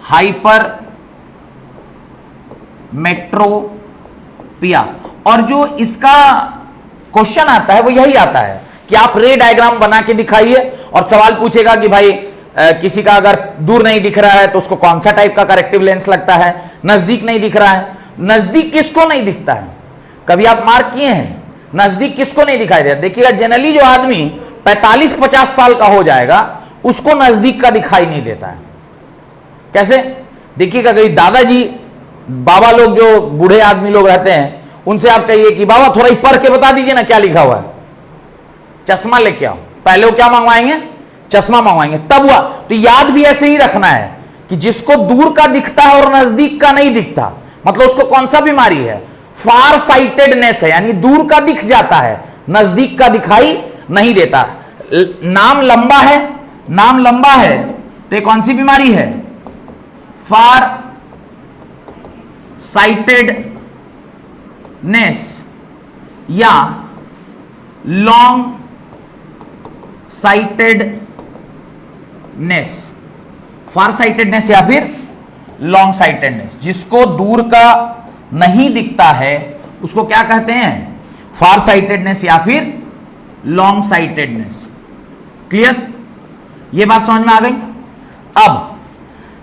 Hyper मेट्रोपिया। और जो इसका क्वेश्चन आता है वो यही आता है कि आप रे डायग्राम बना के दिखाइए, और सवाल पूछेगा कि भाई किसी का अगर दूर नहीं दिख रहा है तो उसको कौन सा टाइप का करेक्टिव लेंस लगता है, नजदीक नहीं दिख रहा है। नजदीक किसको नहीं दिखता है, कभी आप मार्क किए हैं नजदीक किसको नहीं दिखाई देता? देखिएगा जनरली जो आदमी 45-50 साल का हो जाएगा उसको नजदीक का दिखाई नहीं देता है। कैसे? देखिएगा कहीं दादाजी बाबा लोग जो बूढ़े आदमी लोग रहते हैं उनसे आप कहिए कि बाबा थोड़ा ही पढ़ के बता दीजिए ना क्या लिखा हुआ है, चश्मा लेके आओ, पहले वो क्या मंगवाएंगे? चश्मा मंगवाएंगे, तब हुआ। तो याद भी ऐसे ही रखना है कि जिसको दूर का दिखता है और नजदीक का नहीं दिखता, मतलब उसको कौन सा बीमारी है? फार साइटेडनेस है, यानी दूर का दिख जाता है नजदीक का दिखाई नहीं देता। नाम लंबा है, नाम लंबा है तो ये कौन सी बीमारी है? फार साइटेडनेस या लॉन्ग साइटेडनेस। फार साइटेडनेस या फिर लॉन्ग साइटेडनेस। जिसको दूर का नहीं दिखता है उसको क्या कहते हैं? फार साइटेडनेस या फिर लॉन्ग साइटेडनेस। क्लियर? ये बात समझ में आ गई? अब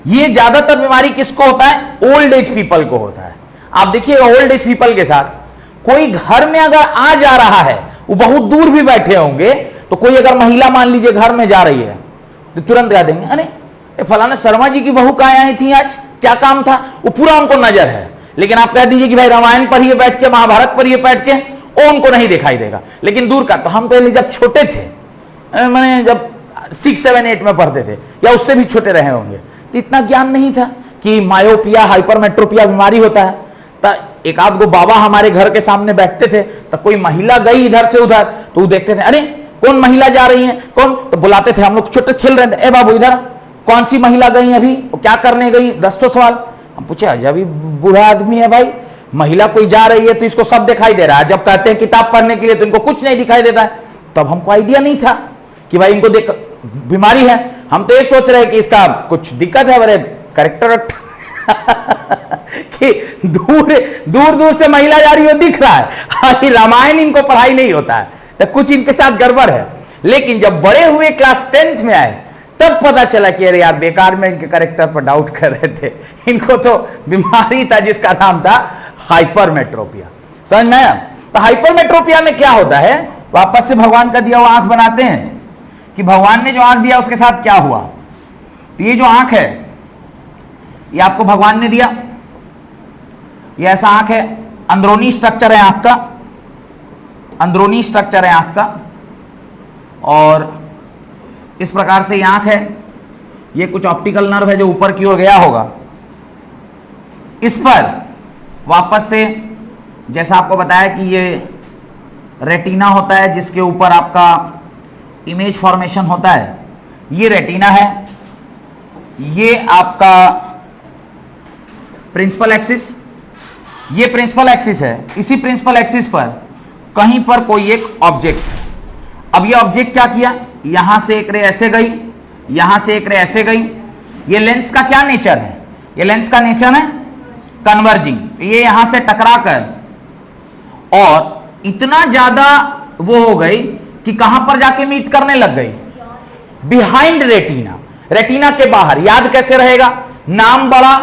ये ज्यादातर बीमारी किसको होता है? ओल्ड एज पीपल को होता है। आप देखिएगा ओल्ड एज पीपल के साथ कोई घर में अगर आ जा रहा है, वो बहुत दूर भी बैठे होंगे, तो कोई अगर महिला मान लीजिए घर में जा रही है तो तुरंत कह देंगे अरे फलाना शर्मा जी की बहू कहाँ आई थी, आज क्या काम था, वो पूरा उनको नजर है। लेकिन आप कह दीजिए कि भाई रामायण पढ़िए बैठ के, महाभारत पढ़िए बैठ के, वो उनको नहीं दिखाई देगा। लेकिन दूर का, तो हम पहले जब छोटे थे, मैंने जब 6, 7, 8 में पढ़ते थे या उससे भी छोटे रहे होंगे, तो इतना ज्ञान नहीं था कि मायोपिया हाइपरमेट्रोपिया बीमारी होता है। तो एक आध गो बाबा हमारे घर के सामने बैठते थे, तो कोई महिला गई इधर से उधर तो वो देखते थे अरे कौन महिला जा रही है, कौन, तो बुलाते थे। हम लोग छोटे खेल रहे थे, ए बाबू इधर, कौन सी महिला गई अभी, वो क्या करने गई, 10 सवाल। हम पूछे अजय अभी बूढ़ा आदमी है भाई, महिला कोई जा रही है तो इसको सब दिखाई दे रहा है, जब कहते हैं किताब पढ़ने के लिए तो इनको कुछ नहीं दिखाई देता है। तब हमको आइडिया नहीं था कि भाई इनको देख बीमारी है। हम तो ये सोच रहे हैं कि इसका कुछ दिक्कत है, बड़े करेक्टर कि दूर दूर दूर से महिला जा रही हो दिख रहा है। हालांकि रामायण इनको पढ़ाई नहीं होता है, तो कुछ इनके साथ गड़बड़ है। लेकिन जब बड़े हुए क्लास 10th में आए तब पता चला कि अरे यार बेकार में इनके करेक्टर पर डाउट कर रहे थे, इनको तो बीमारी था जिसका नाम था हाइपरमेट्रोपिया। समझ में आया? तो हाइपरमेट्रोपिया में क्या होता है, वापस से भगवान का दिया हुआ आंख बनाते हैं कि भगवान ने जो आंख दिया उसके साथ क्या हुआ। तो ये जो आंख है ये आपको भगवान ने दिया, ये ऐसा आंख है, अंदरूनी स्ट्रक्चर है आंख का, अंदरूनी स्ट्रक्चर है आंख का, और इस प्रकार से ये आंख है। ये कुछ ऑप्टिकल नर्व है जो ऊपर की ओर गया होगा। इस पर वापस से जैसा आपको बताया कि ये रेटिना होता है जिसके ऊपर आपका इमेज फॉर्मेशन होता है, ये रेटिना है। ये आपका प्रिंसिपल एक्सिस, ये प्रिंसिपल एक्सिस है। इसी प्रिंसिपल एक्सिस पर कहीं पर कोई एक ऑब्जेक्ट है। अब ये ऑब्जेक्ट क्या किया, यहां से एक रे ऐसे गई, यहां से एक रे ऐसे गई। ये लेंस का क्या नेचर है? ये लेंस का नेचर है कन्वर्जिंग। ये यहां से टकरा कर और इतना ज्यादा वो हो गई कि कहां पर जाके मीट करने लग गई, बिहाइंड रेटिना, रेटिना के बाहर। याद कैसे रहेगा? नाम बड़ा,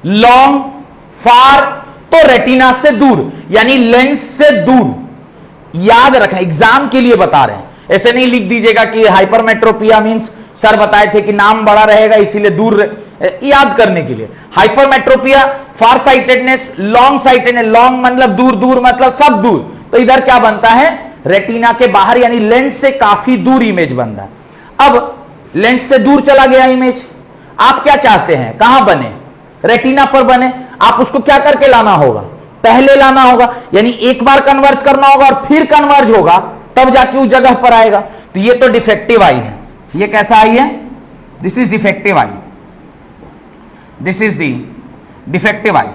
लॉन्ग, फार, तो रेटिना से दूर यानी लेंस से दूर। याद रखना, एग्जाम के लिए बता रहे हैं, ऐसे नहीं लिख दीजिएगा कि हाइपरमेट्रोपिया मींस सर बताए थे कि नाम बड़ा रहेगा इसीलिए दूर। याद करने के लिए हाइपरमेट्रोपिया, फार साइटेडनेस, लॉन्ग साइटेडनेस, लॉन्ग मतलब दूर, दूर मतलब सब दूर। तो इधर क्या बनता है, रेटिना के बाहर यानी लेंस से काफी दूर इमेज बनता है। अब लेंस से दूर चला गया इमेज, आप क्या चाहते हैं कहां बने, रेटिना पर बने। आप उसको क्या करके लाना होगा, पहले लाना होगा, यानी एक बार कन्वर्ज करना होगा और फिर कन्वर्ज होगा तब जाके उस जगह पर आएगा। तो ये तो डिफेक्टिव आई है। ये कैसा आई है, this is defective eye, this is the defective eye.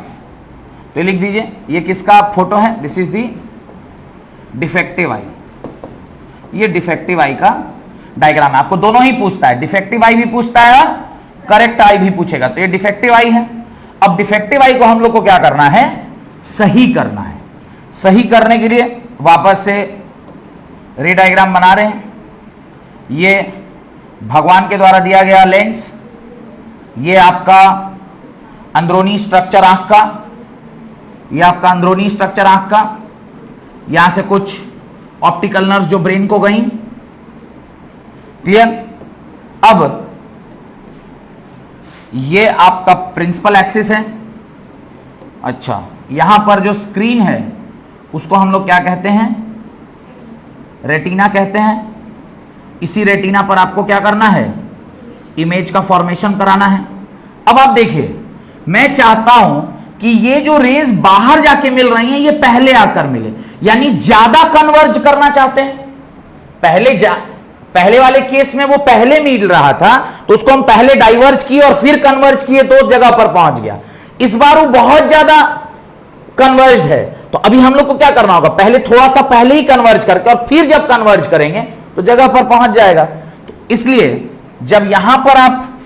तो लिख दीजिए ये किसका फोटो है, this is the defective eye. ये डिफेक्टिव आई का डायग्राम है। आपको दोनों ही पूछता है, डिफेक्टिव आई भी पूछता है और करेक्ट आई भी पूछेगा, तो ये डिफेक्टिव आई है। अब डिफेक्टिव आई को हम लोग को क्या करना है, सही करना है। सही करने के लिए वापस से रे डायग्राम बना रहे हैं। ये भगवान के द्वारा दिया गया लेंस, ये आपका अंदरूनी स्ट्रक्चर आंख का, ये आपका अंदरूनी स्ट्रक्चर आंख का, यहां से कुछ ऑप्टिकल नर्व जो ब्रेन को गई। क्लियर? अब ये आपका प्रिंसिपल एक्सिस है। अच्छा, यहां पर जो स्क्रीन है उसको हम लोग क्या कहते हैं, रेटिना कहते हैं। इसी रेटिना पर आपको क्या करना है, इमेज का फॉर्मेशन कराना है। अब आप देखिए, मैं चाहता हूं कि ये जो रेज बाहर जाके मिल रही हैं ये पहले आकर मिले, यानी ज्यादा कन्वर्ज करना चाहते हैं। पहले वाले केस में वो पहले मिल रहा था तो उसको हम पहले डाइवर्ज किए और फिर कन्वर्ज किए तो उस जगह पर पहुंच गया। इस बार वो बहुत ज्यादा कन्वर्ज है, तो अभी हम लोग को क्या करना होगा, पहले थोड़ा सा पहले ही कन्वर्ज करके और फिर जब कन्वर्ज करेंगे तो जगह पर पहुंच जाएगा। तो इसलिए जब यहां पर आप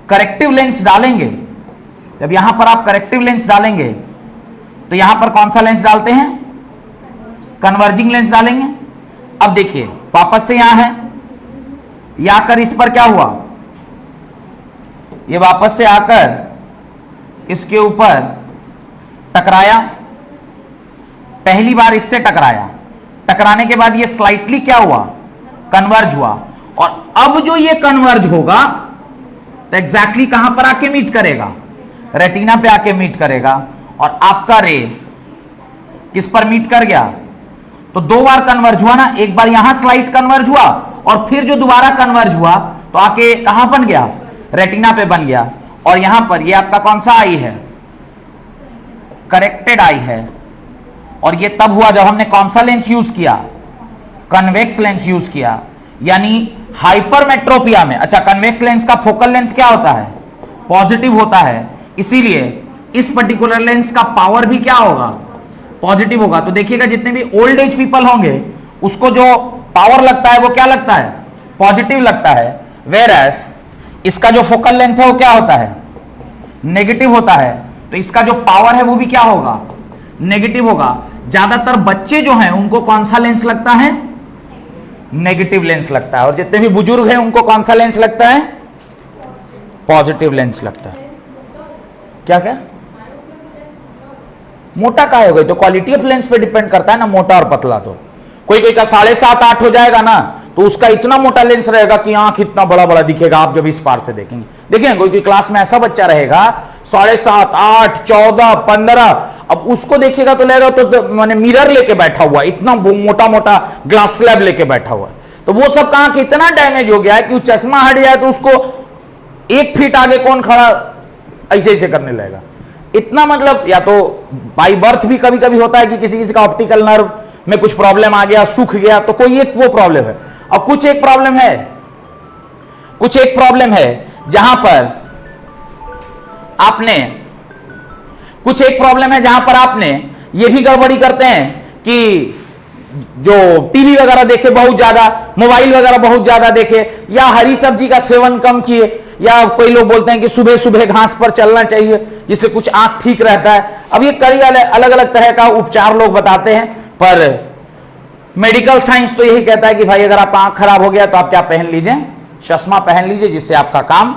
करेक्टिव लेंस डालेंगे, जब यहां पर आप करेक्टिव लेंस डालेंगे तो यहां पर कौन सा लेंस डालते हैं, कन्वर्जिंग लेंस डालेंगे। अब देखिए वापस से यहां है, ये आकर इस पर क्या हुआ, ये वापस से आकर इसके ऊपर टकराया। पहली बार इससे टकराया, टकराने के बाद ये स्लाइटली क्या हुआ, कन्वर्ज हुआ। और अब जो ये कन्वर्ज होगा तो एग्जैक्टली कहां पर आके मीट करेगा, रेटिना पे आके मीट करेगा। और आपका रे किस पर मीट कर गया, तो दो बार कन्वर्ज हुआ ना, एक बार यहां स्लाइट कन्वर्ज हुआ और फिर जो दोबारा कन्वर्ज हुआ तो आके कहां बन गया, रेटिना पे बन गया। और यहां पर ये आपका कौन सा आई है, करेक्टेड आई है। और ये तब हुआ जब हमने कौन सा लेंस यूज किया, कन्वेक्स लेंस यूज किया, यानी हाइपरमेट्रोपिया में। अच्छा, कन्वेक्स लेंस का फोकल लेंथ क्या होता है, पॉजिटिव होता है, इसीलिए इस पर्टिकुलर लेंस का पावर भी क्या होगा, पॉजिटिव होगा। तो देखिएगा जितने भी ओल्ड एज पीपल होंगे उसको जो पावर लगता है वो क्या लगता है, पॉजिटिव लगता है। वेयरएज इसका जो फोकल लेंथ है वो क्या होता है, नेगेटिव होता है, तो इसका जो पावर है वो भी क्या होगा, नेगेटिव होगा। ज्यादातर बच्चे जो हैं उनको कौन सा लेंस लगता है, नेगेटिव लेंस लगता है। और जितने भी बुजुर्ग हैं उनको कौन सा लेंस लगता है, पॉजिटिव लेंस लगता है। क्या क्या मोटा का हो गई तो क्वालिटी ऑफ लेंस पे डिपेंड करता है ना, मोटा और पतला। तो कोई कोई का 7.5 8 हो जाएगा ना, तो उसका इतना मोटा लेंस रहेगा कि आंख इतना बड़ा बड़ा दिखेगा आप जब इस पार से देखेंगे। देखिए कोई कोई क्लास में ऐसा बच्चा रहेगा 7.5 8 14 15, अब उसको देखिएगा तो लगेगा तो माने मिरर लेके बैठा हुआ, इतना मोटा मोटा ग्लास स्लैब लेके बैठा हुआ। तो वो सब का आंख इतना डैमेज हो गया है कि चश्मा हट जाए तो उसको 1 फीट आगे कौन खड़ा ऐसे ऐसे करने लगेगा। इतना मतलब, या तो बाई बर्थ भी कभी कभी होता है कि किसी किसी का ऑप्टिकल नर्व में कुछ प्रॉब्लम आ गया, सूख गया, तो कोई एक वो प्रॉब्लम है। और कुछ एक प्रॉब्लम है जहां पर आपने ये भी गड़बड़ी करते हैं कि जो टीवी वगैरह देखे बहुत ज्यादा, मोबाइल वगैरह बहुत ज्यादा देखे, या हरी सब्जी का सेवन कम किए, या कोई लोग बोलते हैं कि सुबह सुबह घास पर चलना चाहिए जिससे कुछ आंख ठीक रहता है। अब ये कई अलग अलग तरह का उपचार लोग बताते हैं, पर मेडिकल साइंस तो यही कहता है कि भाई अगर आपका आंख खराब हो गया तो आप क्या पहन लीजिए, चश्मा पहन लीजिए, जिससे आपका काम